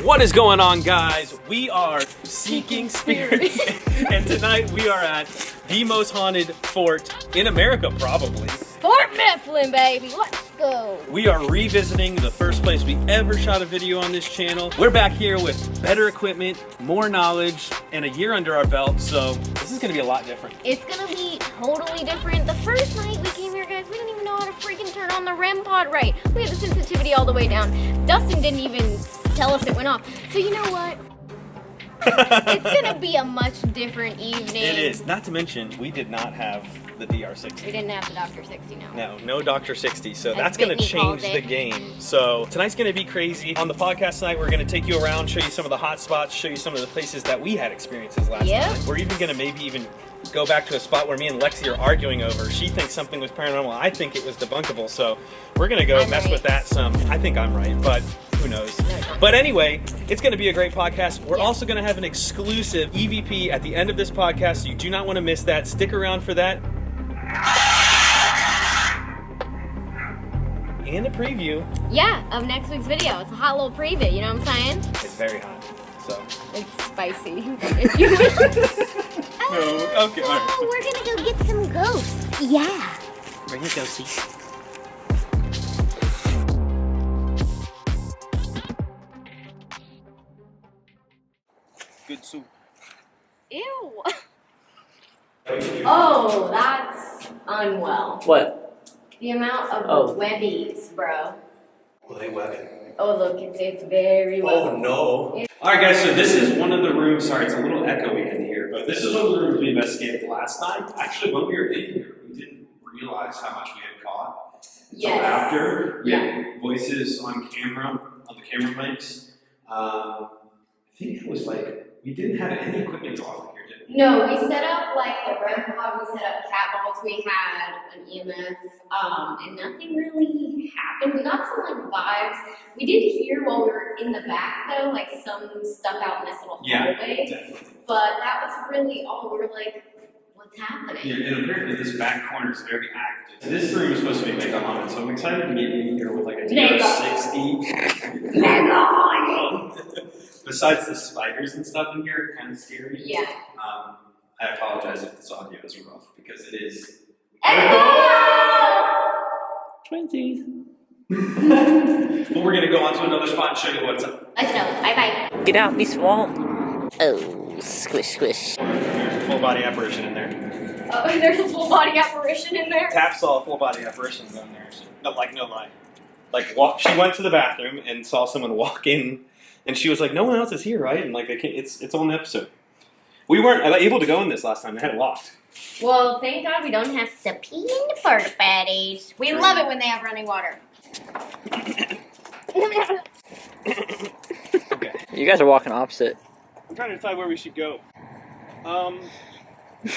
What is going on, guys? We are Seeking Spirits, and tonight we are at the most haunted fort in America, probably. Fort Mifflin, baby. Let's go. We are revisiting the first place we ever shot a video on this channel. We're back here with better equipment, more knowledge, and a year under our belt, so this is gonna be a lot different. It's gonna be totally different. The first night we came here, guys, we didn't even know how to freaking turn on the REM pod right. We had the sensitivity all the way down. Dustin didn't even tell us it went off. So you know what? It's gonna be a much different evening. It is. Not to mention, we did not have the DR60. We didn't have the Dr. 60 now. No Dr. 60, so As that's going to Whitney change calls the it. game. So tonight's going to be crazy. On the podcast tonight, we're going to take you around, show you some of the hot spots, show you some of the places that we had experiences last time. We're even going to maybe even go back to a spot where me and Lexi are arguing over. She thinks something was paranormal. I think it was debunkable. So we're going to go mess with that some. I think I'm right, but who knows? But anyway, it's going to be a great podcast. We're also going to have an exclusive EVP at the end of this podcast, so you do not want to miss that. Stick around for that. And a preview. Yeah, of next week's video. It's a hot little preview, you know what I'm saying? It's very hot, so. It's spicy. If you Okay, all right. Oh, we're gonna go get some ghosts. Yeah. Bring your ghosties. Good soup. Ew. Oh, that's unwell. What? The amount of webbies, bro. Well, they webbing. Oh, look, it's very well. Oh, no. All right, guys, so this is one of the rooms. Sorry, it's a little echoey in here, but this is one of the rooms we investigated last time. Actually, when we were in here, we didn't realize how much we had caught. Yes. So after, we had voices on camera, on the camera mics. I think it was like, we didn't have any equipment off here, did we? No, we set up like the REM pod, we set up cat balls, we had an EMF, and nothing really happened. We got some like vibes. We did hear while we were in the back though, like some stuff out in this little hallway. Definitely. But that was really all. We were like, what's happening? Yeah, and apparently this back corner is very active. This room is supposed to be mega haunted, so I'm excited to get in here with like a DR60. Mega haunted! Besides the spiders and stuff in here, kind of scary. Yeah. I apologize if this audio is rough, because it is. Twinsies. Well, we're going to go on to another spot and show you what's up. Let's go. Bye-bye. Get out, me swamp. Oh, squish, squish. There's a full body apparition in there. Oh, there's a full body apparition in there? Tap saw a full body apparition in there. No lie. She went to the bathroom and saw someone walk in, and she was like, no one else is here, right? And like, it's on the episode. We weren't able to go in this last time. They had it locked. Well, thank God we don't have to pee in the porta potties. We love it when they have running water. Okay. You guys are walking opposite. I'm trying to decide where we should go. I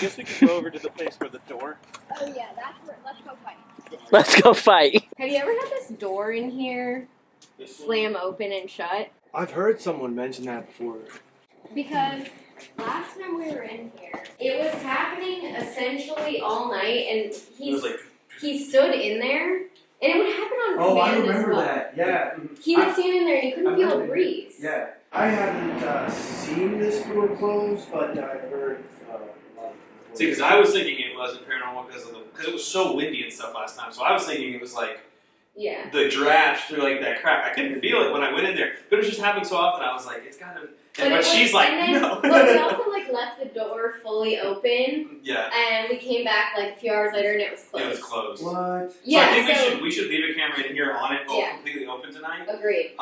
guess we could go over to the place where the door. Oh yeah, that's where. Let's go fight. Let's go fight. Have you ever had this door in here slam open and shut? I've heard someone mention that before. Because last time we were in here, it was happening essentially all night, and he stood in there, and it would happen on Oh, I command as remember well. that. Yeah. He would stand in there and he couldn't I've feel heard a it. breeze. Yeah. I haven't seen this door close, but I've heard a lot of See, because I was thinking it wasn't paranormal because it was so windy and stuff last time. So I was thinking it was like Yeah. the draft through like that crap. I couldn't feel it when I went in there, but it was just happening so often. I was like, it's gotta. But she's like, and then, no. But we also like left the door fully open, Yeah. and we came back like a few hours later, and it was closed. It was closed. What? Yeah. So I think we should leave a camera in here on it, completely open tonight. Agreed.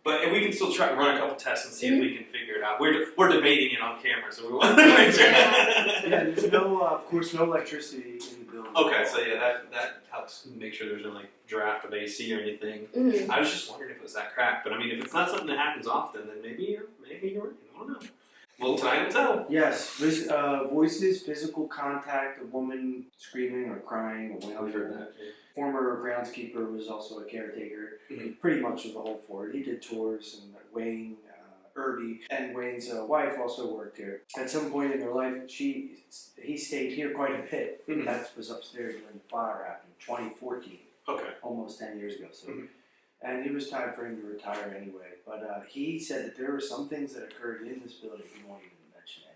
But we can still try to run a couple tests and see if we can figure it out. We're debating it on camera, so we want to make sure. Yeah, there's of course, no electricity in the building. Okay, so yeah, that helps make sure there's no like draft of AC or anything. Mm-hmm. I was just wondering if it was that crap, but I mean, if it's not something that happens often, then maybe you're right. I don't know. Well, time will tell. Yes, voices, physical contact, a woman screaming or crying, a I've heard wail. that. Former groundskeeper was also a caretaker, pretty much of the whole fort. He did tours, and Wayne, Irby, and Wayne's wife also worked here. At some point in their life, he stayed here quite a bit. That was upstairs when the fire happened, 2014. Okay. Almost 10 years ago. So and it was time for him to retire anyway. But he said that there were some things that occurred in this building he won't even mention to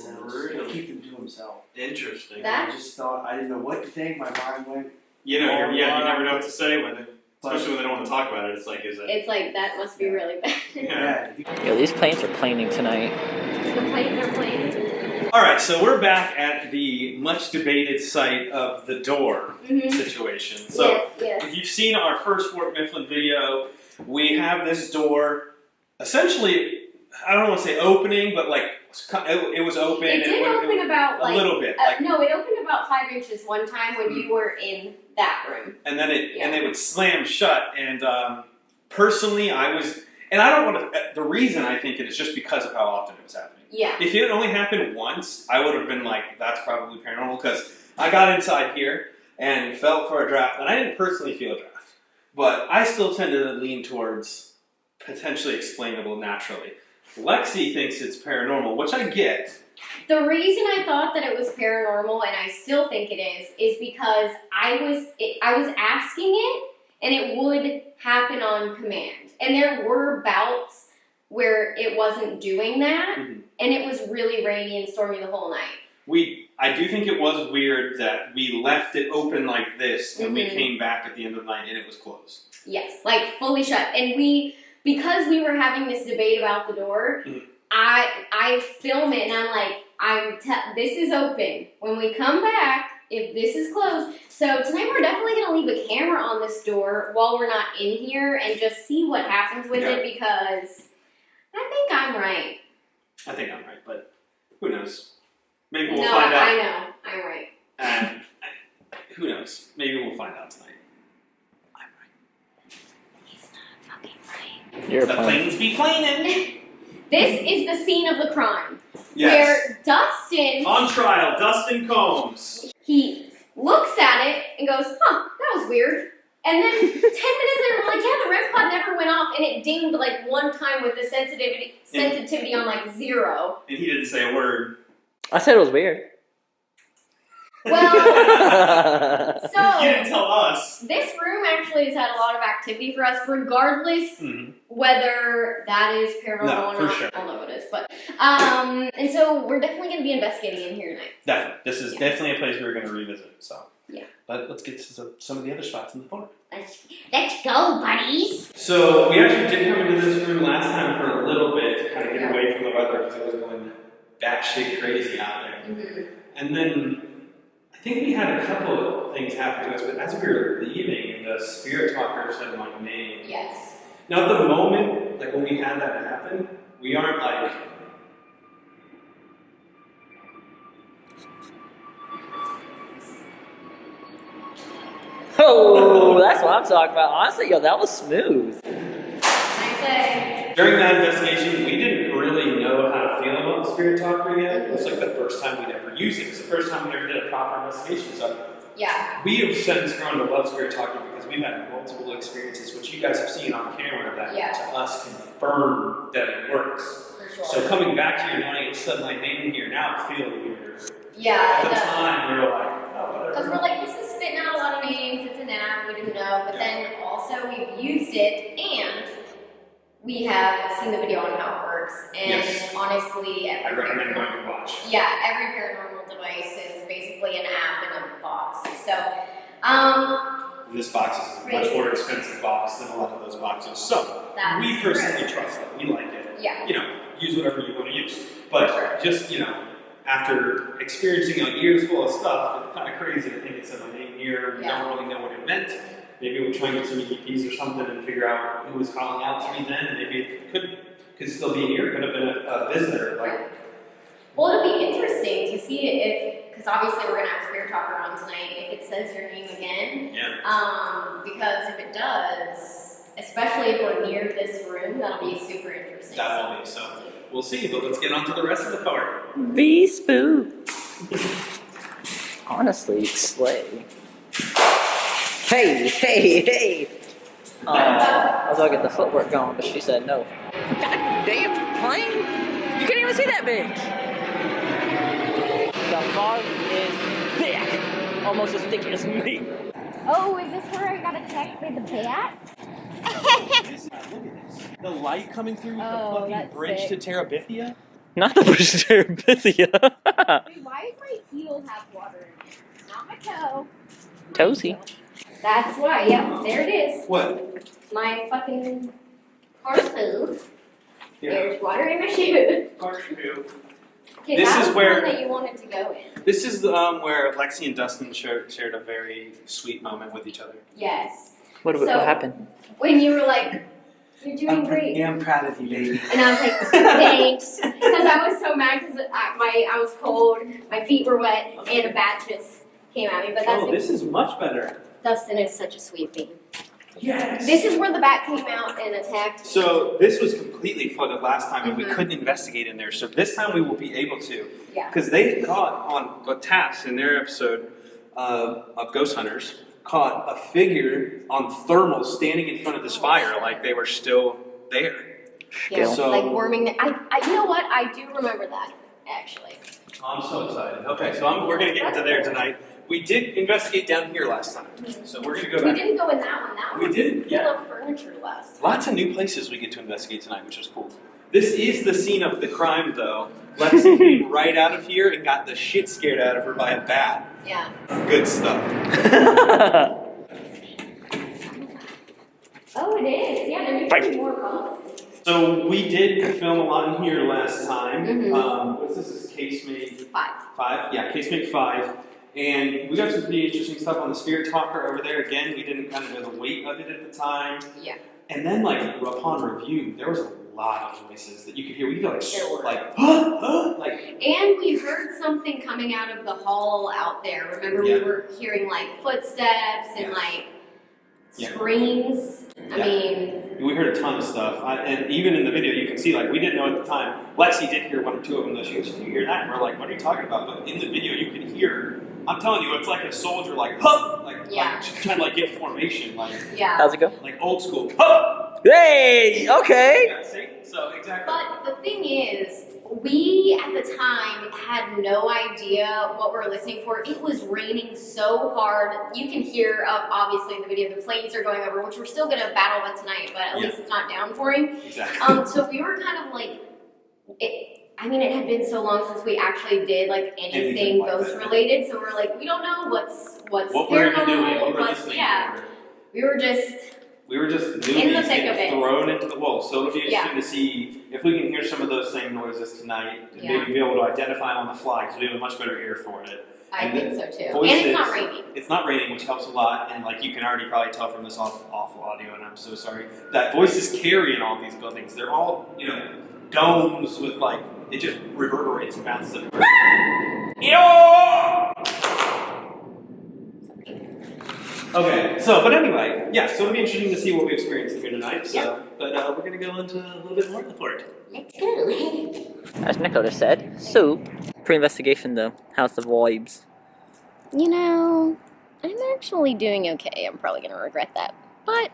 anybody. He'll keep them to himself. Interesting. I just thought, I didn't know what to think. My mind went. You know, you never know what to say when, especially when they don't want to talk about it. It's like, It's like, that must be really bad. Yeah. Yo, these planes are planing tonight. The planes are planes. All right, so we're back at the much debated site of the door situation. So yes. if you've seen our first Fort Mifflin video, we have this door essentially, I don't want to say opening, but like it was open. It did open about a little bit. No, it opened about 5 inches one time when you were in that room. And then it would slam shut. And personally, I was, and I don't want to. The reason I think it is just because of how often it was happening. Yeah. If it only happened once, I would have been like, that's probably paranormal, because I got inside here and felt for a draft, and I didn't personally feel a draft, but I still tend to lean towards potentially explainable naturally. Lexi thinks it's paranormal, which I get. The reason I thought that it was paranormal, and I still think it is because I was asking it, and it would happen on command. And there were bouts where it wasn't doing that, and it was really rainy and stormy the whole night. I do think it was weird that we left it open like this, and we came back at the end of the night, and it was closed. Yes, like fully shut. And because we were having this debate about the door, I film it, and I'm like, this is open. When we come back, if this is closed. So tonight we're definitely going to leave a camera on this door while we're not in here and just see what happens with it, because I think I'm right. I think I'm right, but who knows? Maybe we'll find out. I know. I'm right. Who knows? Maybe we'll find out tonight. I'm right. He's not fucking right. You're the planes be planing. This is the scene of the crime. Yes. Where Dustin... On trial, Dustin Combs. He looks at it and goes, huh, that was weird. And then 10 minutes later, we're like, yeah, the REM pod never went off, and it dinged like one time with the sensitivity on like 0. And he didn't say a word. I said it was weird. Well, so you didn't tell us. This room actually has had a lot of activity for us, regardless whether that is paranormal or not. Sure. I don't know what it is, but and so we're definitely going to be investigating in here tonight. Definitely, this is definitely a place we're going to revisit. So yeah, but let's get to some of the other spots in the park. Let's go, buddies. So we actually did come into this room last time for a little bit to kind of get away from the weather because it was going batshit crazy out there, and then. I think we had a couple of things happen to us, but as we were leaving, the spirit talker said my name. Yes. Now at the moment, like when we had that happen, we aren't like... Oh, that's what I'm talking about. Honestly, yo, that was smooth. During that investigation, we didn't really know how to feel about the spirit talker yet. It was like the first time we'd ever used it. It was the first time we ever did a proper investigation. So yeah, we have since grown to love spirit talking because we've had multiple experiences, which you guys have seen on camera, that to us confirm that it works. For sure. So coming back to you knowing it said my name here, now it feels weird. Yeah. At the time, we were like, oh, whatever. Because we're like, this is spitting out a lot of names, it's an app, we didn't know, but then also we've used it, and we have seen the video on how it works, and honestly, I recommend going to watch. Yeah, every paranormal device is basically an app in a box. So, this box is a much more expensive box than a lot of those boxes. So, we personally trust it. We like it. Yeah. You know, use whatever you want to use. But just, you know, after experiencing a year's full of stuff, it's kind of crazy to think it said my name here. We don't really know what it meant. Maybe we'll try and get some EVPs or something and figure out who was calling out to me then. Maybe it could still be here. It could have been a visitor. Well, it'll be interesting to see if, because obviously we're going to have Spirit Talker on tonight, if it says your name again. Yeah. Because if it does, especially if we're near this room, that'll be super interesting. Definitely. So we'll see, but let's get on to the rest of the part. Be spooked. Honestly, slay. Hey! I was gonna get the footwork going, but she said no. God damn plane! You can't even see that bitch! The fog is thick! Almost as thick as me. Oh, is this where I got attacked by the bat? Look at this. The light coming through the fucking that's bridge sick. to Terabithia. Not the bridge to Terabithia. Wait, why is my heel have water in it? Not my toe. Toesy. That's why, yep, there it is. What? My fucking horse poo. Yeah. There's water in my shoe. Okay, This that is was where- one that you wanted to go in. This is where Lexi and Dustin shared a very sweet moment with each other. Yes. What So- happened? When you were like, you're doing great. I'm proud of you, baby. And I was like, thanks. Because I was so mad because I was cold, my feet were wet, and a bat just came at me. But that's This is much better. Dustin is such a sweet bee. Yes. This is where the bat came out and attacked me. So this was completely flooded last time, and we Mhm. couldn't investigate in there. So this time we will be able to, Yeah. because they caught on Taps in their episode of Ghost Hunters, caught a figure on thermal standing in front of this fire, like they were still there. Yeah, So- like warming. You know what? I do remember that actually. I'm so excited. Okay, so we're gonna get into there tonight. We did investigate down here last time, so we're gonna go We back. didn't go in that one. That We one was didn't, full yeah. of furniture last. Lots of new places we get to investigate tonight, which is cool. This is the scene of the crime, though. Lexi came right out of here and got the shit scared out of her by a bat. Yeah. Good stuff. Oh, it is. Yeah, there needs to be more colors. So we did film a lot in here last time. Mhm. What's this? Is Casemate 5. 5? Yeah, Casemate 5. And we got some pretty interesting stuff on the Spirit Talker over there. Again, we didn't kind of know the weight of it at the time. Yeah. And then, like, upon review, there was a lot of voices that you could hear. We could There were. like, And we heard something coming out of the hall out there. Remember, Yeah. we were hearing like footsteps and Yeah. like Yeah. screams. I Yeah. mean, we heard a ton of stuff. And even in the video, you can see, like, we didn't know at the time. Lexi did hear one or two of them, though. She goes, "Did you hear that?" And we're like, "What are you talking about?" But in the video, you can hear. I'm telling you, it's like a soldier, like, huh! Like, Yeah. like trying to, like, get formation, like yeah. How's it go? old school. Huh! Hey, okay. Yeah, see? So, exactly. But the thing is, we at the time had no idea what we were listening for. It was raining so hard. You can hear, obviously, in the video, the planes are going over, which we're still going to battle with tonight, but at Yeah. least it's not downpouring. Exactly. So we were kind of like, it had been so long since we actually did like anything Anything like ghost that. related, so we're like, we don't know what's What we're paranormal, doing, what we're what's, listening yeah. for. We were just, We were just In the newbies thick of getting it. thrown into the wolves. So it'll be Yeah. interesting to see if we can hear some of those same noises tonight and Yeah. maybe be able to identify on the fly because we have a much better ear for it. I And think so too. voices- And it's not raining. It's not raining, which helps a lot, and like you can already probably tell from this awful audio, and I'm so sorry, that voices carry in all these buildings. They're all, domes with like, it just reverberates and bounces everywhere. Okay, but anyway, yeah, so it'll be interesting to see what we experience here tonight, but we're going to go into a little bit more of the fort. Let's go. As Nicholas said, so, pre-investigation though, how's the vibes? I'm actually doing okay. I'm probably gonna regret that. But,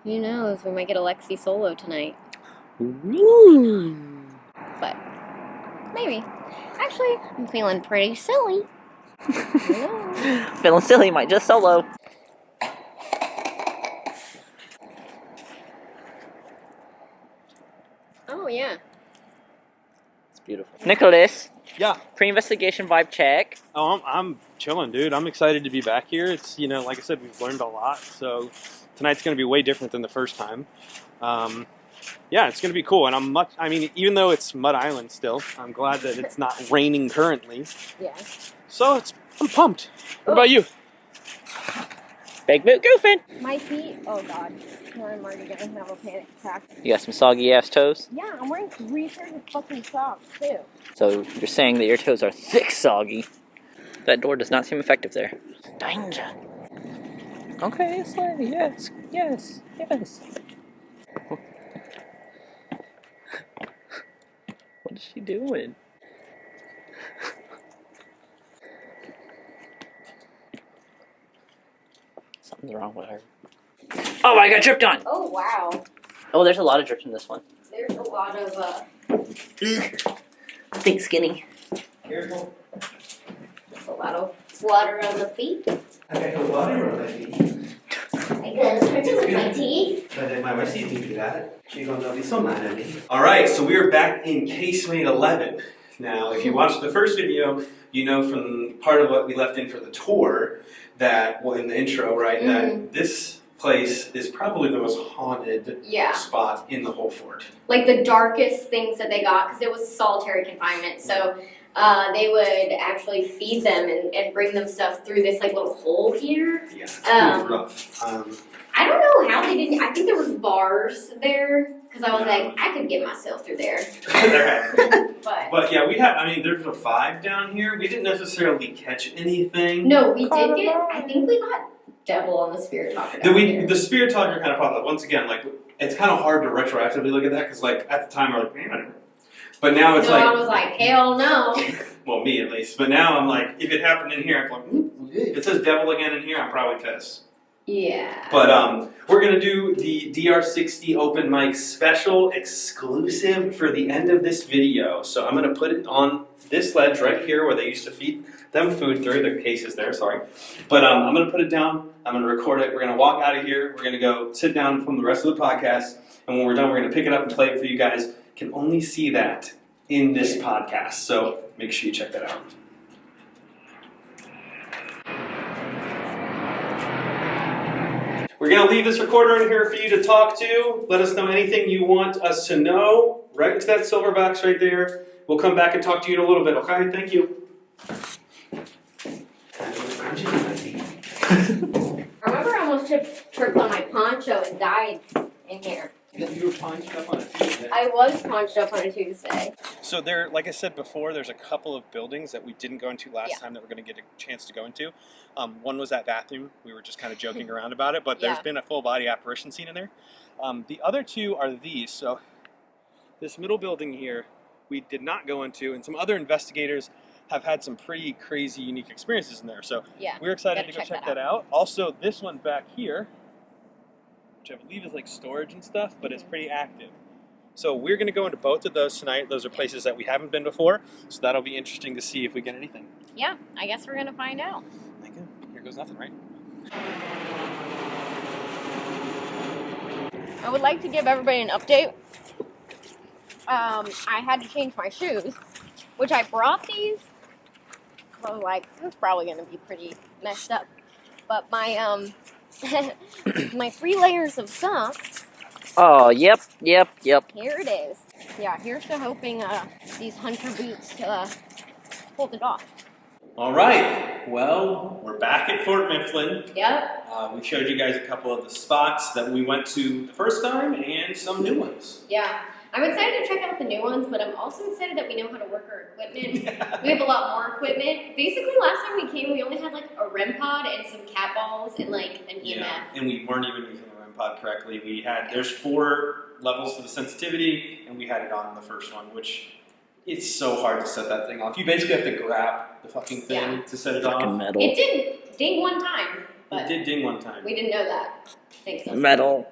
who knows, we might get a Lexi solo tonight. Ooh. But, maybe. Actually, I'm feeling pretty silly. Who knows? Feeling silly, might just solo. Oh, yeah. It's beautiful. Nicholas, Yeah. pre-investigation vibe check. Oh, I'm chilling, dude. I'm excited to be back here. It's, like I said, we've learned a lot. So tonight's going to be way different than the first time. Yeah, it's going to be cool. And even though it's Mud Island still, I'm glad that it's not raining currently. Yeah. So I'm pumped. What about you? Big boot goofing. My feet, oh god. I'm already gonna have a panic attack. You got some soggy ass toes? Yeah, I'm wearing 3 pairs of fucking socks, too. So you're saying that your toes are thick soggy. That door does not seem effective there. Danger. Okay, yes. What is she doing? Something's wrong with her. Oh, I got dripped on! Oh, wow. Oh, there's a lot of drips in this one. There's a lot of, Think skinny. Careful. there's a lot of water on the feet. I got the water on my feet. I my goodness, hurting with my teeth. But my wife sees me do that. She's gonna be so mad at me. All right, so we are back in casemate 11. Now, if you watched the first video, you know from part of what we left in for the tour that, well, in the intro, right, that this place is probably the most haunted spot in the whole fort. Like the darkest things that they got, because it was solitary confinement. So they would actually feed them and bring them stuff through this like little hole here. Yeah, it's rough. I don't know how they didn't. I think there was bars there because I was like, I could get myself through there. But yeah, we had. I mean, there's a 5 down here. We didn't necessarily catch anything. No, we did get. I think we got devil on the spirit talker. The spirit talker kind of popped up once again. Like it's kind of hard to retroactively look at that because like at the time we're like, man. But now it's like. I was like, hell no. Well, me at least. But now I'm like, if it happened in here, I'm like, if it says devil again in here, I'm probably pissed. Yeah. But we're going to do the DR60 open mic special exclusive for the end of this video. So I'm going to put it on this ledge right here where they used to feed them food through. Their cases there, sorry. But I'm going to put it down. I'm going to record it. We're going to walk out of here. We're going to go sit down from the rest of the podcast. And when we're done, we're going to pick it up and play it for you guys. You can only see that in this podcast. So make sure you check that out. We're going to leave this recorder in here for you to talk to. Let us know anything you want us to know. Right into that silver box right there. We'll come back and talk to you in a little bit, okay? Thank you. I remember I almost tripped on my poncho and died in here. You were punched up on a Tuesday. I was punched up on a Tuesday. So there, like I said before, there's a couple of buildings that we didn't go into last time that we're going to get a chance to go into. One was that bathroom. We were just kind of joking around about it, but there's been a full body apparition scene in there. The other two are these. So this middle building here, we did not go into, and some other investigators have had some pretty crazy, unique experiences in there. So we're excited to go check that out. Also, this one back here, which I believe is like storage and stuff, but it's pretty active. So we're going to go into both of those tonight. Those are places that we haven't been before, so that'll be interesting to see if we get anything. Yeah, I guess we're going to find out. Okay. Here goes nothing, right? I would like to give everybody an update. I had to change my shoes, which I brought these. I was like, this is probably going to be pretty messed up. But my my 3 layers of socks. Oh, yep. Here it is. Yeah, here's to hoping these hunter boots hold it off. All right. Well, we're back at Fort Mifflin. Yep. We showed you guys a couple of the spots that we went to the first time and some new ones. Yeah. I'm excited to check out the new ones, but I'm also excited that we know how to work our equipment. We have a lot more equipment. Basically, last time we came, we only had like a REM pod and some cat balls and like an EMF. And we weren't even using the REM pod correctly. We had, there's 4 levels to the sensitivity, and we had it on the first one, which it's so hard to set that thing off. You basically have to grab the fucking thing to set it off. Metal. It did ding one time. But it did ding one time. We didn't know that. Thanks. Metal.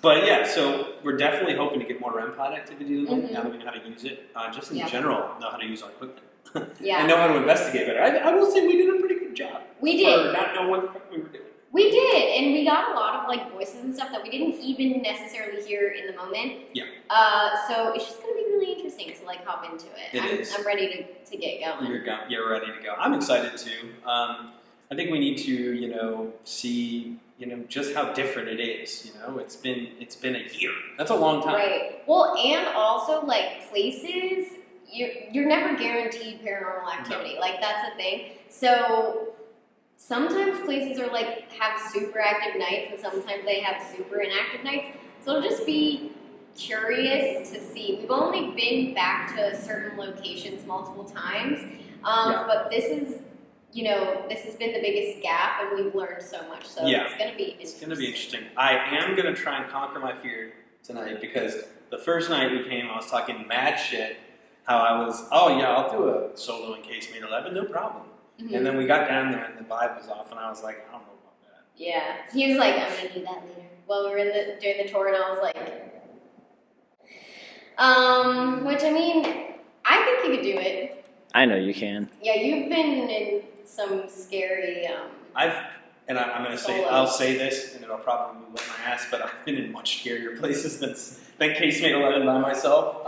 But yeah, so we're definitely hoping to get more REM pod activity now that we know how to use it. Just in general, know how to use our equipment. And know how to investigate better. I will say we did a pretty good job. We did. For not knowing what the fuck we were doing. We did, and we got a lot of like voices and stuff that we didn't even necessarily hear in the moment. Yeah. So it's just gonna be really interesting to like hop into it. I'm ready to get going. You're ready to go. I'm excited too. I think we need to, see, just how different it is. It's been a year. That's a long time. Right. Well, and also like places, you're never guaranteed paranormal activity. No. Like that's the thing. So sometimes places are like have super active nights, and sometimes they have super inactive nights. So it'll just be curious to see. We've only been back to certain locations multiple times, but this is. This has been the biggest gap, and we've learned so much. So it's going to be interesting. It's going to be interesting. I am going to try and conquer my fear tonight because the first night we came, I was talking mad shit. How I was, I'll do a solo in casemate 11, no problem. Mm-hmm. And then we got down there, and the vibe was off, and I was like, I don't know about that. Yeah, he was like, I'm going to do that later. While we were doing the tour, and I was like, which I mean, I think you could do it. I know you can. Yeah, you've been in some scary. I've and I'm gonna say, Solo. I'll say this, and it'll probably whip my ass, but I've been in much scarier places than Casemate 11 by myself.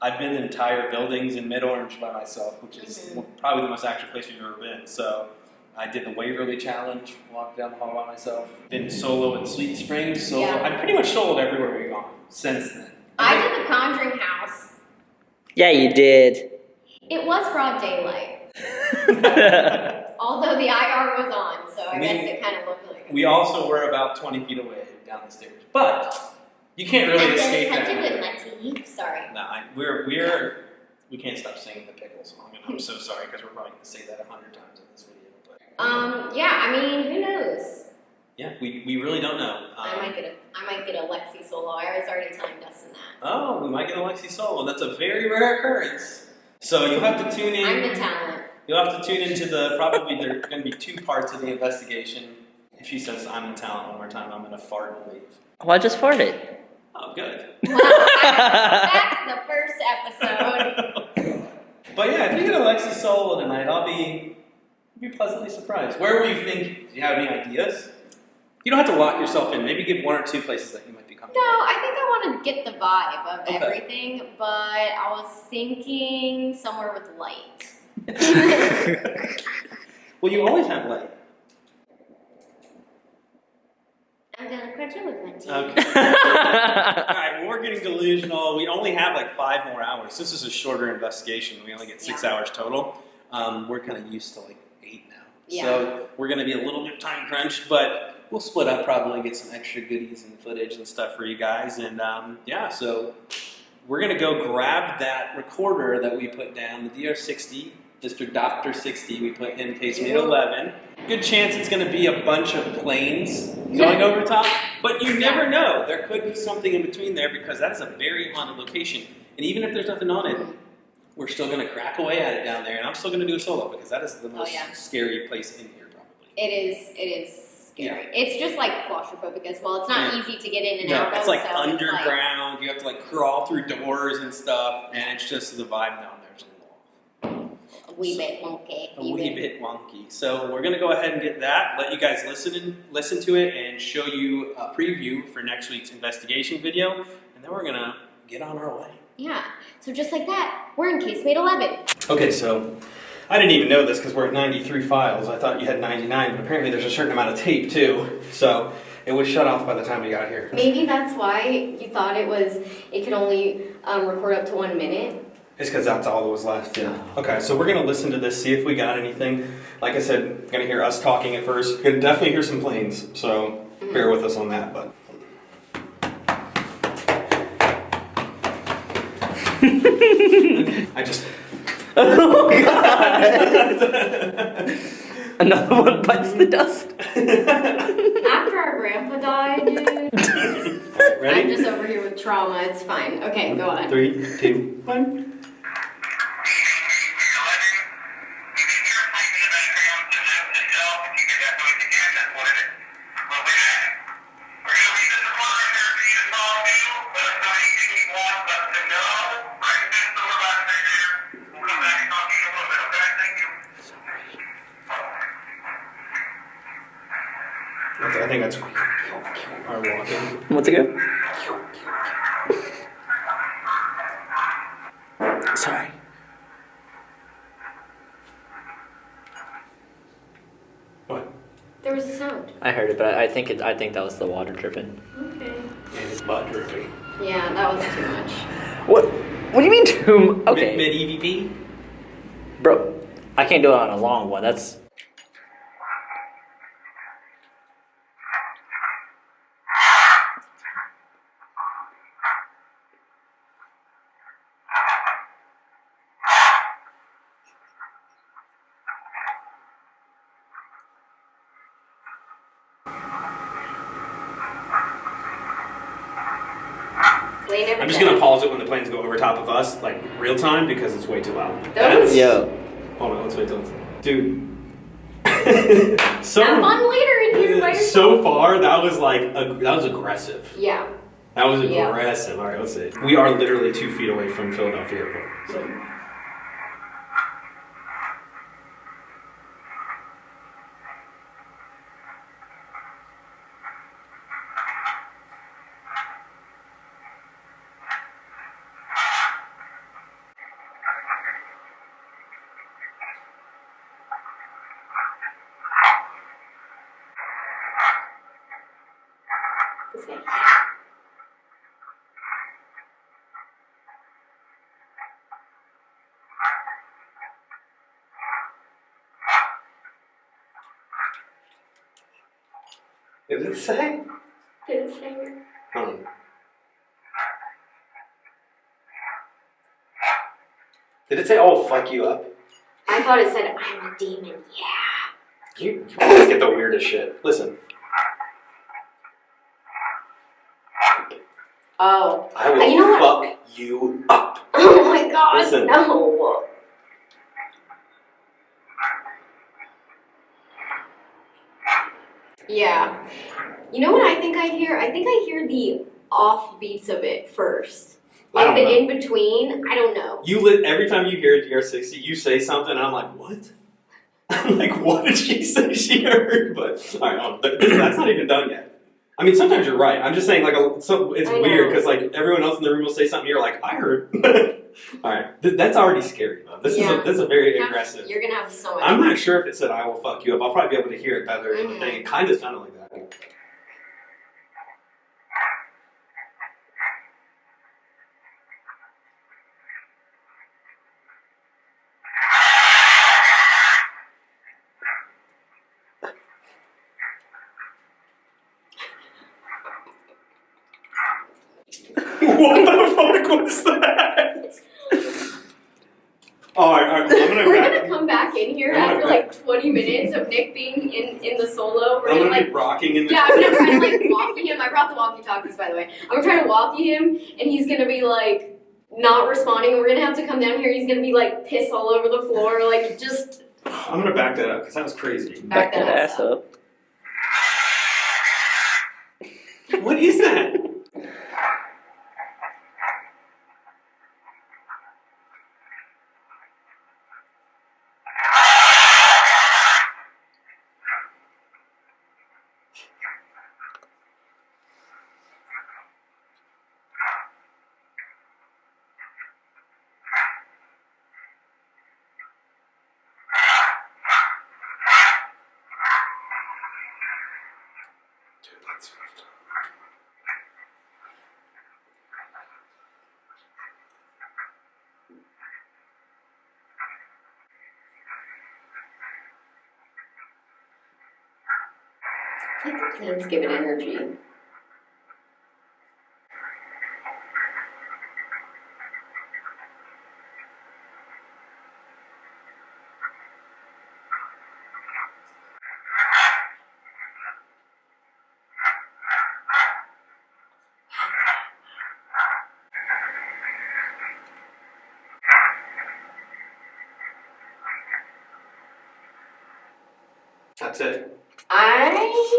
I've been in entire buildings in Mid-Orange by myself, which is probably the most active place we've ever been. So I did the Waverly Challenge, walked down the hall by myself. Been solo at Sweet Springs, solo. Yeah. I've pretty much soloed everywhere we've gone since then. I did the Conjuring House. Yeah, you did. It was broad daylight. Although the IR was on, so I guess it kind of looked like it. We also were about 20 feet away down the stairs. But you can't really escape that. With my teeth. Sorry. No, we can't stop singing the pickle song, and I'm so sorry because we're probably going to say that 100 times in this video. But Yeah, I mean, who knows? yeah, we really don't know. I might get a Lexi solo. I was already telling Dustin that. Oh, we might get a Lexi solo. That's a very rare occurrence. So you'll have to tune in. I'm the talent. You'll have to tune into probably there's going to be 2 parts of the investigation. If she says I'm the talent one more time, I'm going to fart and leave. Well, I just farted. Oh, good. Well, that's the first episode. But yeah, if you get a Lexi solo tonight, I'll be pleasantly surprised. Where were you thinking? Do you have any ideas? You don't have to lock yourself in. Maybe give 1 or 2 places that you might be comfortable. No, I think I want to get the vibe of Okay. everything, but I was thinking somewhere with light. Well, you always have light. I'm gonna crunch it with my teeth. Okay. Alright, well, we're getting delusional. We only have like 5 more hours. This is a shorter investigation. We only get 6 hours total. We're kind of used to like 8 now. Yeah. So we're going to be a little bit time crunched, but we'll split up probably, get some extra goodies and footage and stuff for you guys. And yeah, so we're going to go grab that recorder that we put down, the DR60, Mr. Dr. 60, we put in Casemate 11. Good chance it's going to be a bunch of planes going over top, but you never know. There could be something in between there because that is a very haunted location. And even if there's nothing on it, we're still going to crack away at it down there, and I'm still going to do a solo because that is the most scary place in here probably. It is scary. Yeah. It's just like claustrophobic as well. It's not easy to get in and out of. It's like underground. You have to like crawl through doors and stuff, and it's just the vibe down there is a little off. A wee bit wonky. A wee bit wonky. So we're gonna go ahead and get that. Let you guys listen to it, and show you a preview for next week's investigation video, and then we're gonna get on our way. Yeah. So just like that, we're in Casemate 11. Okay, so I didn't even know this because we're at 93 files. I thought you had 99, but apparently there's a certain amount of tape too. So it was shut off by the time we got here. Maybe that's why you thought it could only record up to 1 minute. It's because that's all that was left, yeah. Okay, so we're going to listen to this, see if we got anything. Like I said, going to hear us talking at first. Going to definitely hear some planes, so bear with us on that. But I just... Oh, God! Another one bites the dust. After our grandpa died, dude. Ready? I'm just over here with trauma. It's fine. Okay, go on. 3, 2, 1. I think that's our walking. Once again. Sorry. What? There was a sound. I heard it, but I think that was the water dripping. Okay. And it's butt dripping. Yeah, that was too much. What do you mean too? Okay. Mid EVP? Bro, I can't do it on a long one. That's... I'm just gonna pause it when the planes go over top of us, like real time, because it's way too loud. Those? Yo. Hold on, let's wait till it's... Dude. So, have fun later in here by yourself. So far, that was like, that was aggressive. Yeah. That was aggressive. Yeah. All right, let's see. We are literally 2 feet away from Philadelphia Airport. So. Did it say? Did it say? Hold on. Did it say, "Oh, fuck you up"? I thought it said, "I'm a demon." Yeah. You always get the weirdest shit. Listen. Oh. I will you know fuck what? you up. Oh my god. Listen. No. Yeah. You know what I think I hear? I think I hear the off beats of it first. I Like don't know. in between. I don't know. Every time you hear a DR60, you say something, and I'm like, what? I'm like, what did she say she heard? But all right, hold on. That's not even done yet. I mean, sometimes you're right. I'm just saying, like, it's weird because like everyone else in the room will say something, you're like, I heard. All right, that's already scary though. This is a very aggressive. You're gonna have so much. I'm not sure if it said "I will fuck you up." I'll probably be able to hear it better in the thing. It kind of sounded like that. What the fuck was that? All right. We're gonna come back in here after like 20 minutes of Nick being in the solo. We're I'm gonna like, be rocking in the. yeah, I'm gonna try to like walkie him. I brought the walkie-talkies, by the way. I'm gonna try to walkie him, and he's gonna be like not responding, and we're gonna have to come down here. He's gonna be like piss all over the floor, like just. I'm gonna back that up because that was crazy. Back that ass up. What is that? I think the plane's giving energy. That's it. I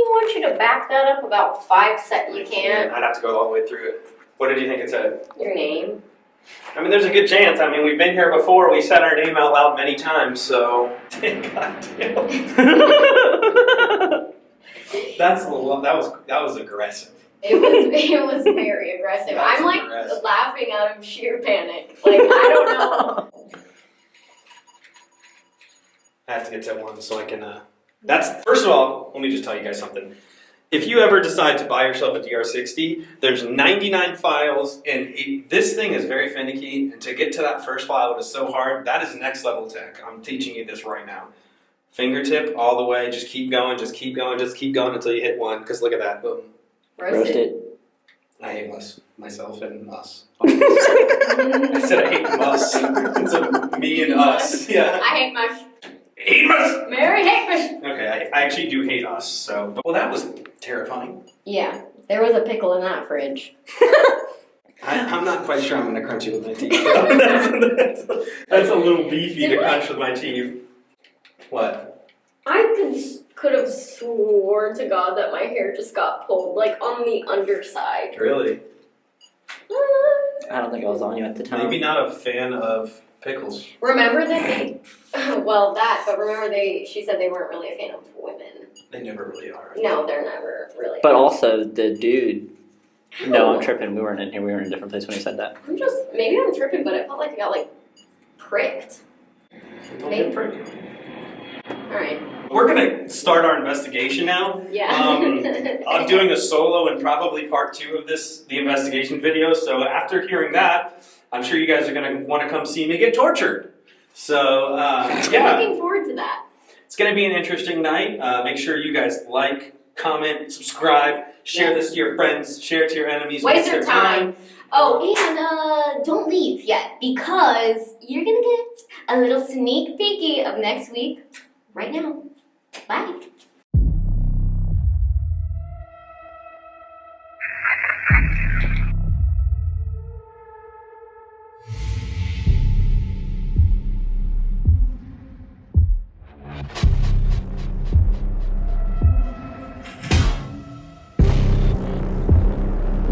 want you to back that up about 5 seconds. You can't. I'd have to go all the way through it. What did you think it said? Your name. I mean, there's a good chance. I mean, we've been here before. We said our name out loud many times, so. God damn. That was aggressive. It was very aggressive. I'm like aggressive. laughing out of sheer panic. Like I don't know. I have to get to one so I can. First of all, let me just tell you guys something. If you ever decide to buy yourself a DR60, there's 99 files, and this thing is very finicky, and to get to that first file is so hard. That is next level tech. I'm teaching you this right now. Fingertip all the way, just keep going, just keep going, just keep going until you hit one, because look at that, boom. Roasted. I hate myself and us. I said I hate us. It's a me and us. Yeah. I hate mush. Hate us! Mary hate mush. Okay, I actually do hate us, so. Well, that was terrifying. Yeah, there was a pickle in that fridge. I'm not quite sure I'm going to crunch it with my teeth. That's a little beefy to crunch with my teeth. What? I could have swore to God that my hair just got pulled, like on the underside. Really? I don't think I was on you at the time. Maybe not a fan of pickles. Remember that she said they weren't really a fan of women. They never really are. No, they're never really. But also, the dude... No, I'm tripping. We weren't in here. We were in a different place when he said that. Maybe I'm tripping, but it felt like I got, like, pricked. Don't get pricked. Alright. We're going to start our investigation now. Yeah. I'm doing a solo and probably part 2 of the investigation video. So after hearing that, I'm sure you guys are going to want to come see me get tortured. So, yeah. I'm looking forward to that. It's going to be an interesting night. Make sure you guys like, comment, subscribe, share this to your friends, share it to your enemies. Waste your time. Oh, and don't leave yet, because you're gonna get a little sneak peeky of next week right now. Bye.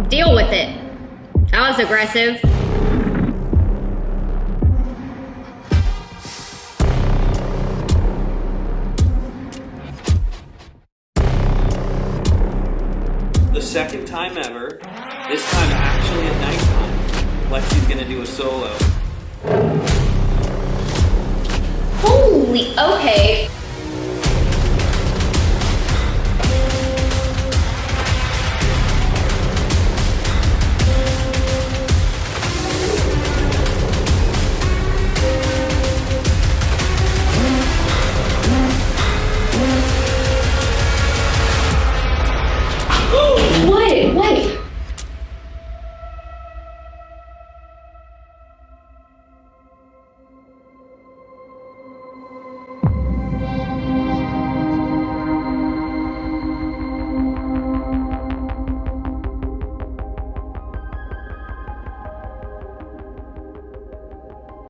Deal with it. That was aggressive. The second time ever, this time actually at nighttime, Lexi's gonna do a solo. Holy, okay.